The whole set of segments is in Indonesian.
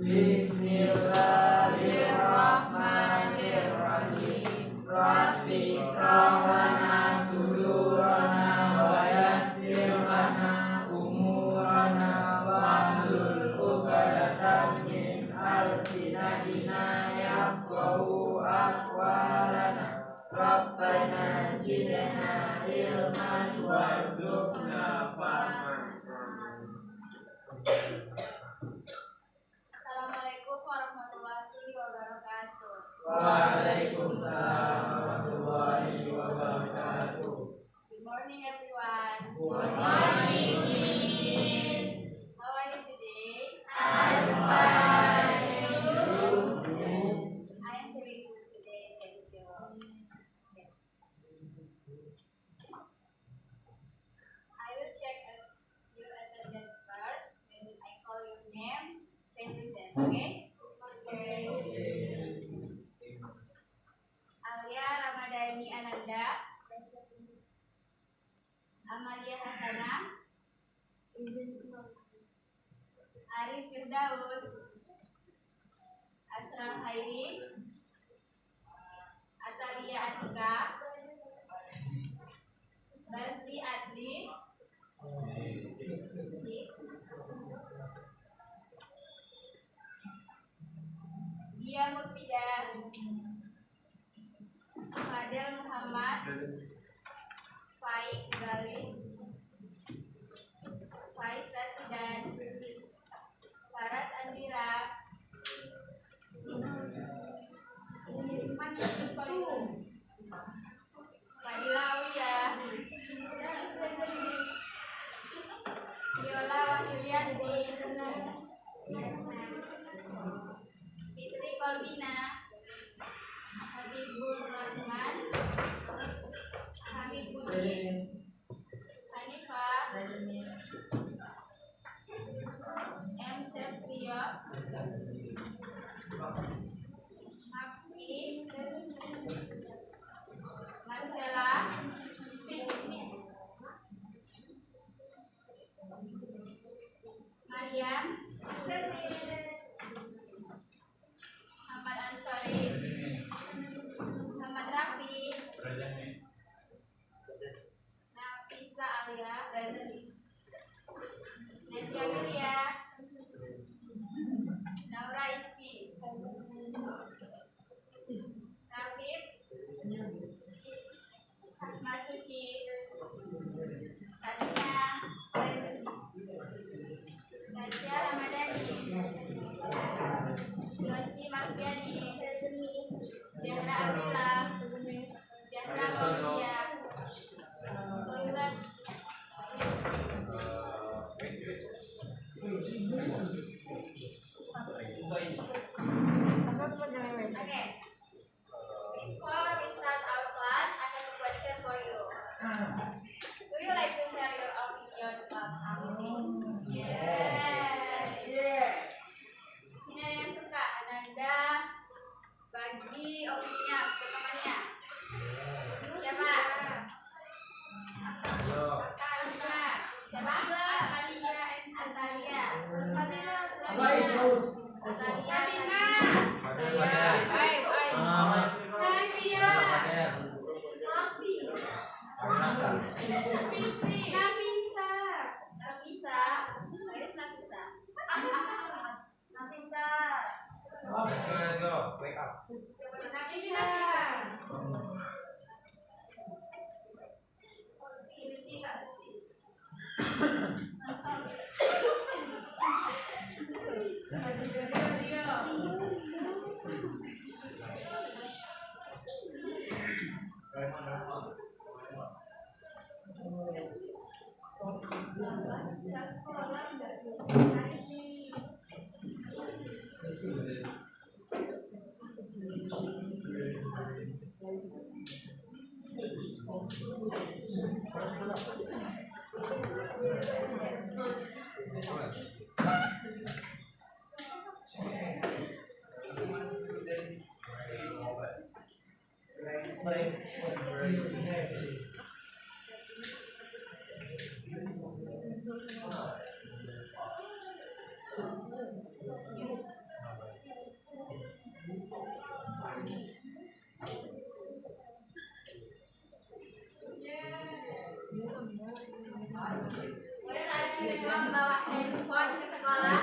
Bismillahirrahmanirrahim. Rabbi israh lana sudurana wa yassir lana umurana wahlul 'uqdatam min alsinatina yafqahu aqwalana. Rabbana zidna ilman warzuqna fahman. Assalamualaikum warahmatullahi wabarakatuh. Waalaikumsalam warahmatullahi wabarakatuh. Good morning, everyone. Good morning, Miss. How are you today? I'm fine. I am doing good today. Thank you. I will check your attendance first. When I call your name, say present. Okay? Alia Ramadhani Ananda, Amalia Hasana, Arif Firdaus, Asral Hairi, Atalia Atika, Basri Adli, Dia Murfidah, Fadel Muhammad, Faik Gali, Faiz Rasidan, Faras Andira, Fadila Aulia, Viola Wahyulianti, Fitri Kolbina, Habibur Rahman, Hamid Budi, Hanifah, M. Septio, Mafi, Marcella, Mariam, Muhammad Ansori, Muhammad Rafi, Nafisa Alia, Nadia Milia, Naura Iski, Rafif, Mas Suci, Katina, Tasya Ramadhani, Yosi Marfiani, Zahra Abdillah, Zahra Maulidia, Toilet, Siapa? Atalia and Atalia. Apa Isus? Sabina. Let's go. Wake up. Boleh nggak siswa membawa handphone ke sekolah?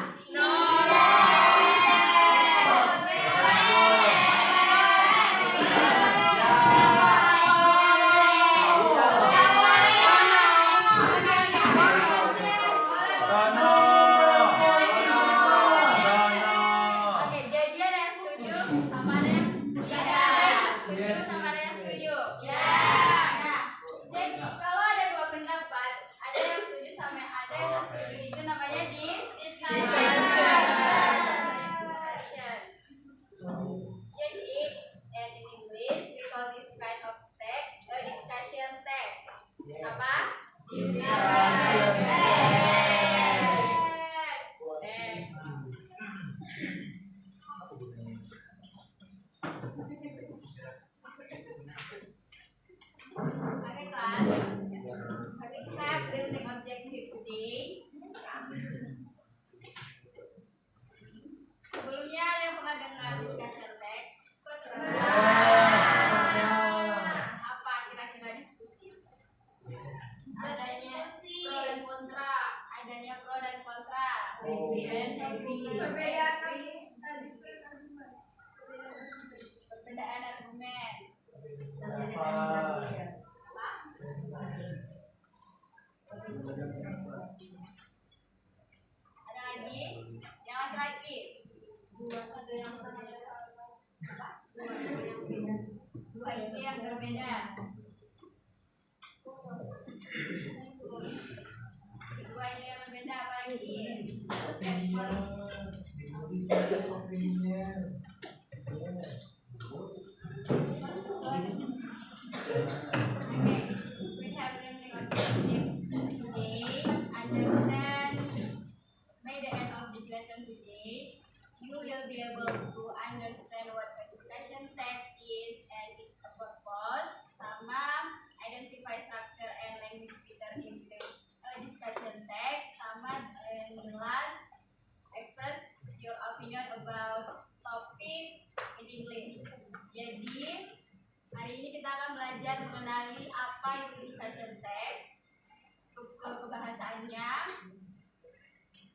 Oke, jadi ada yang setuju sama ada yang setuju sama ada yang setuju. Nah, jadi kalau ada dua pendapat, ada yang setuju sama ada yang nggak setuju, itu namanya discussion. Jadi, and in English we call this kind of text a discussion text. Apa? Discussion text. Okay, class. We have listening objective today. Sebelumnya ada yang pernah dengar discussion text? Apa kira-kira diskusi? Adanya pro dan kontra, adanya pro dan kontra. Perbedaan argumen. Ada lagi? Yang laki-laki? Ada yang sama. Dua ide yang berbeda. Dua ide yang berbeda apa lagi? Okay, we have learning objective today. Understand. By the end of this lesson today, you will be able to understand what a discussion text is and its purpose. Sama identify structure and language pattern in the discussion text. Sama and last, express your opinion about topic in English. Jadi hari ini kita akan belajar mengenali apa itu discussion text, struktur kebahasaannya,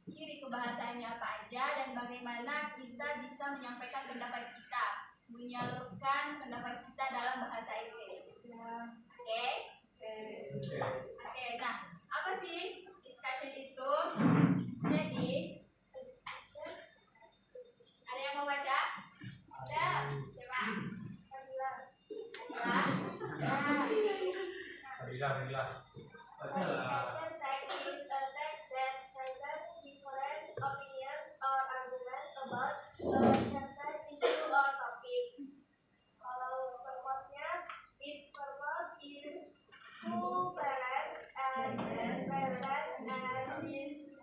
ciri kebahasaannya apa aja, dan bagaimana kita bisa menyampaikan pendapat kita, menyalurkan pendapat kita dalam bahasa Inggris. Oke? Oke, nah apa sih discussion itu? Jadi ada yang mau baca? Ada? Siapa? Alhamdulillah. A discussion text is a text that presents different opinions or arguments about a certain issue or topic. Kalau purpose-nya, its purpose is to present and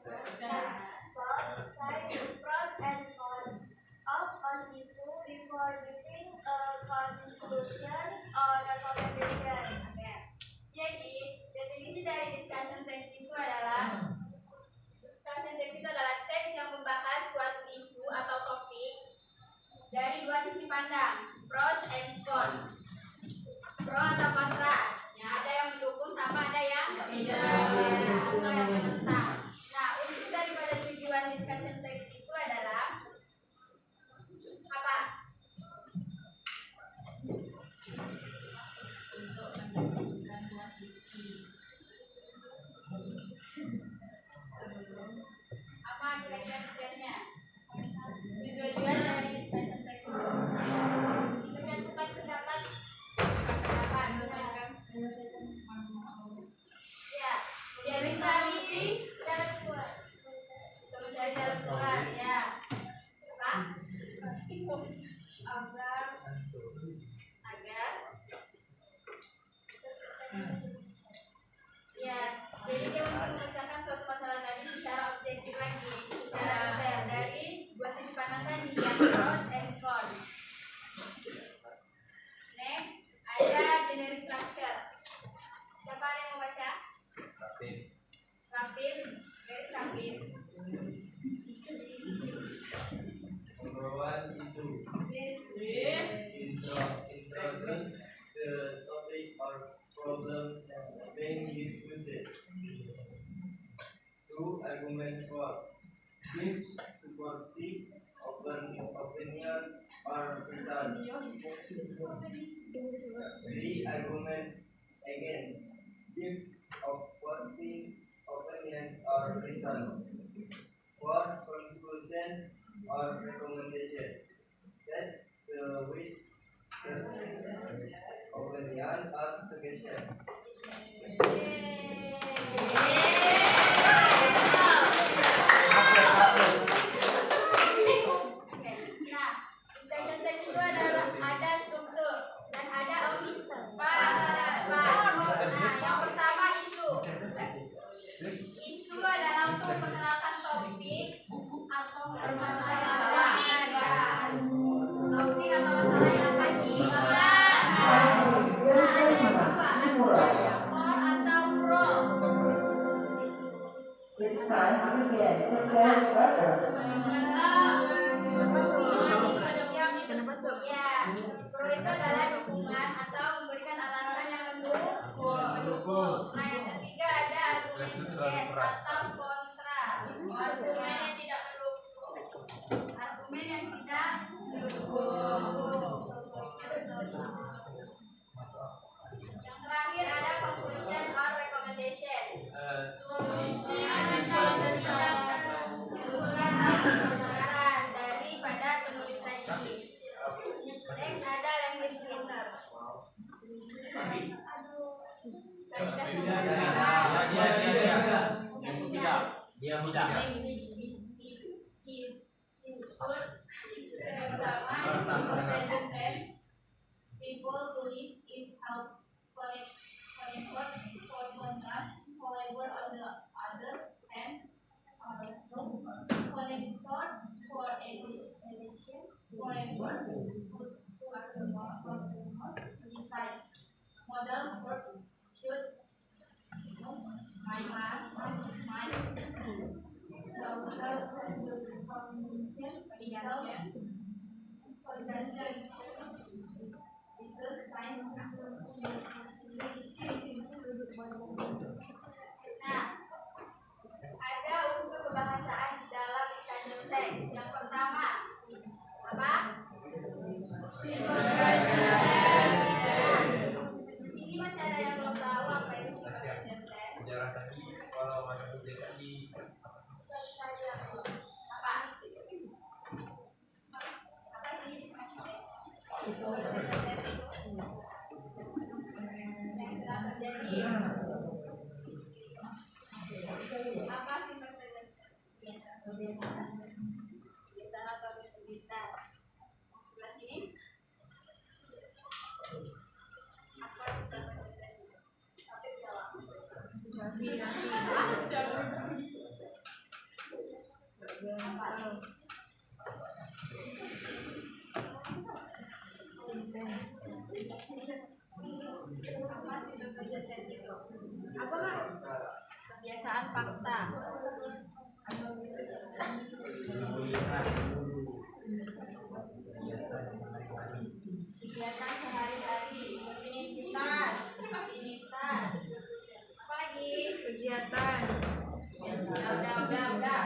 discuss both sides, pros and cons of an issue before giving a conclusion or recommendation. Jadi, definisi dari discussion text itu adalah lagi secara detail dari dua sisi pandang tadi yang pros and cons. Next, ada generic structure. Siapa yang mau baca? Rapid, garis rapid. Number 1 issue. Introduce the topic or problem being discussed. 2 argument for. Give supportive opinion or result. 3 argument against. Give opposing opinion or result. 4 conclusion or recommendation. That's the which opinion or suggestion. Oke, nah, discussion text itu ada struktur dan ada omniscient. Nah, yang pertama isu. Isu adalah untuk memperkenalkan topik atau permasalahan. Topik atau masalah yang akan dibahas. Nah, ada yang kedua, argumen for atau pro. Ya, pro itu adalah dukungan atau memberikan alasan yang mendukung. Nah, yang ketiga ada argumen against atau kontra. Argumen yang tidak mendukung. Argumen yang tidak mendukung. Yang terakhir ada conclusion or recommendation. Menyuluskan saran daripada penulis tadi. Next ada language filter. People who live in house connect for contrast, however on the other hand, connector for education, forever besides model work should my social convention because science. Nah, ada unsur kebahasaan di dalam discussion text. Yang pertama, apa? Di sini masih ada yang belum tahu apa itu discussion text. Sejarah tadi, kalau masa kuliah tadi. Apa? Apa sih discussion text? Yang sedang terjadi. Apa sih representasi? Kegiatan atau aktivitas? Sebelah sini. Apa sih representasi? Tapi jawab. Apa sih representasi itu? Apa Pak? Kebiasaan fakta. Kegiatan sehari-hari, rutinitas. Apa lagi? Kegiatan. Udah.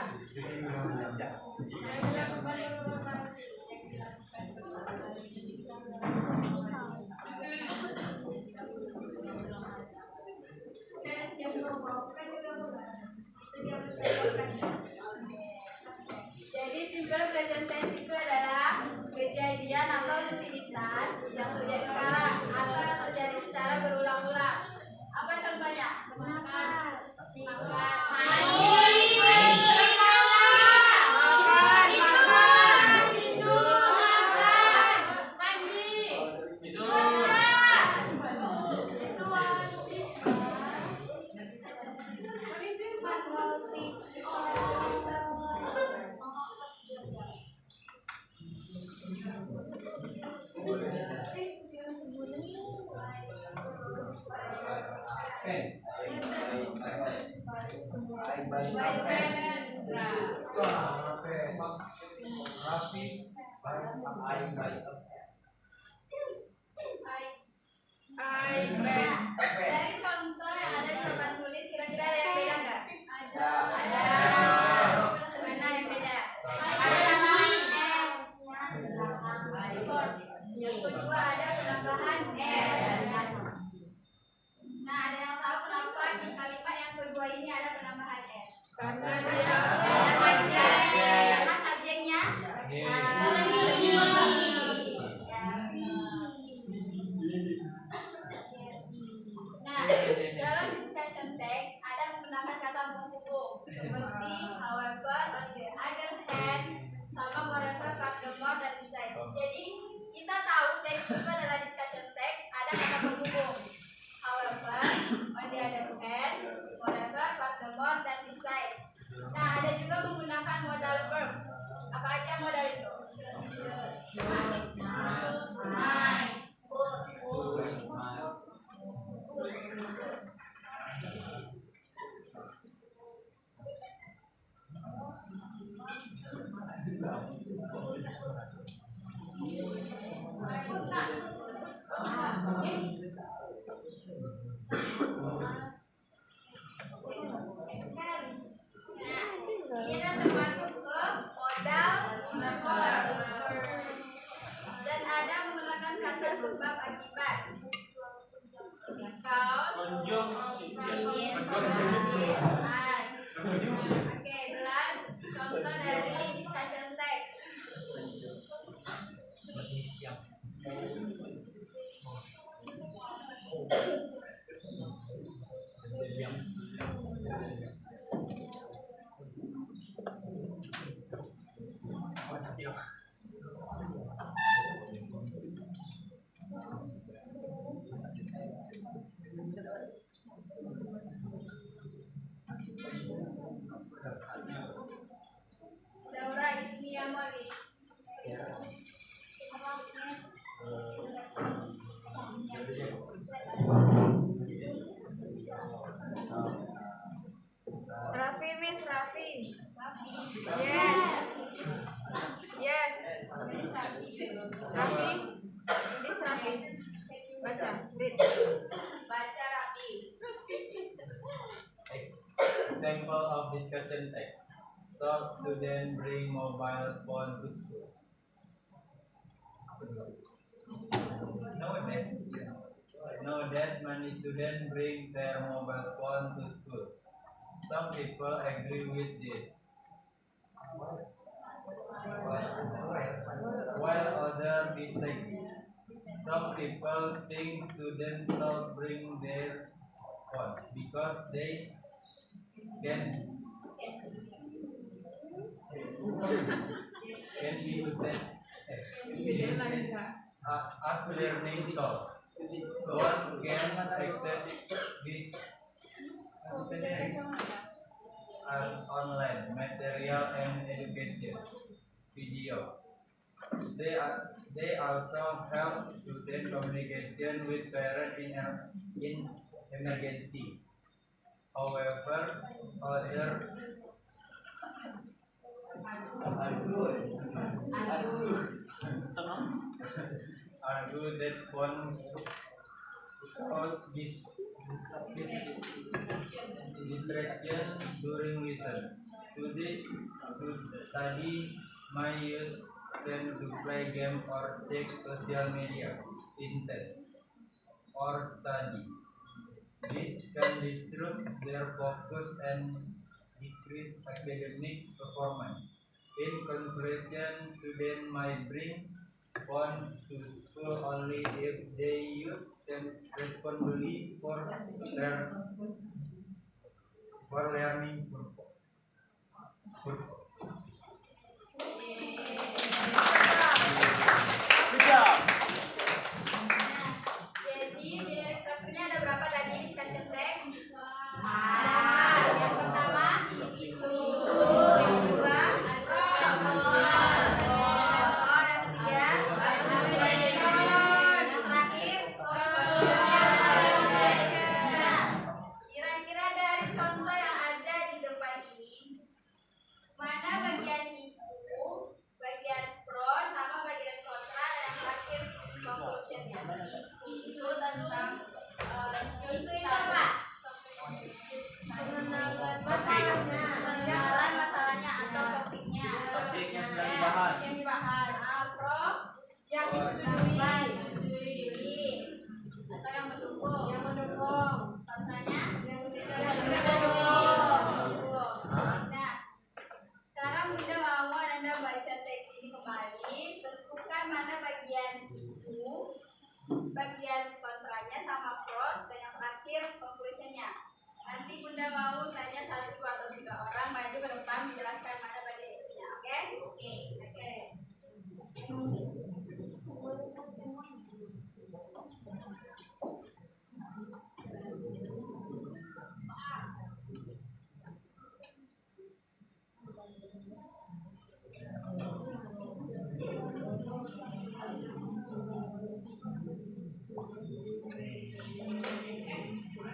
Jadi simple present tense itu adalah kejadian atau rutinitas yang terjadi sekarang atau yang terjadi secara berulang-ulang. Apa contohnya? Makan, Rafi, baik. Dari contoh yang ada di papan tulis, kira-kira ada yang beda nggak? Ada. Mana yang beda? Ada tambahan S. Yang kedua ada penambahan S. Nah, ada yang tahu kenapa di kalimat yang kedua ini ada penambahan S? Karena subjeknya Nah, dalam discussion text ada menggunakan kata menghubung seperti however, on the other hand, sama moreover, furthermore, dan besides. Jadi kita tahu teks itu adalah discussion text, ada kata menghubung however, on the other hand, moreover, furthermore, dan besides. Nah, ada juga menggunakan modal verb. Apa aja modal itu? Nice, good. Ini adalah termasuk ke modal verb. Dan ada menggunakan kata sebab akibat. Oke, jelas contoh dari discussion text. Laura Ismia Molly. Raffi, Miss Raffi. Yes. Raffi. Miss Raffi. Baca. Read. Baca Raffi. Example of discussion text. So student bring mobile phone to school. Nowadays many students bring their mobile phone to school. Some people agree with this, while others disagree. Some people think students should bring their phones because they can be used as learning tools. One can access this as online material and education video. They also help student communication with parents in emergency. However, others argue that phone cause distraction during lesson. To study, may use them to play game or check social media in test or study. This can disrupt their focus and decrease academic performance. In conclusion, students might bring phone to school only if they use them responsibly for learning purpose. Jadi di strukturnya ada berapa tadi discussion text? Ada 4. Yang pertama isu, yang kedua kira-kira dari contoh yang ada di depan Three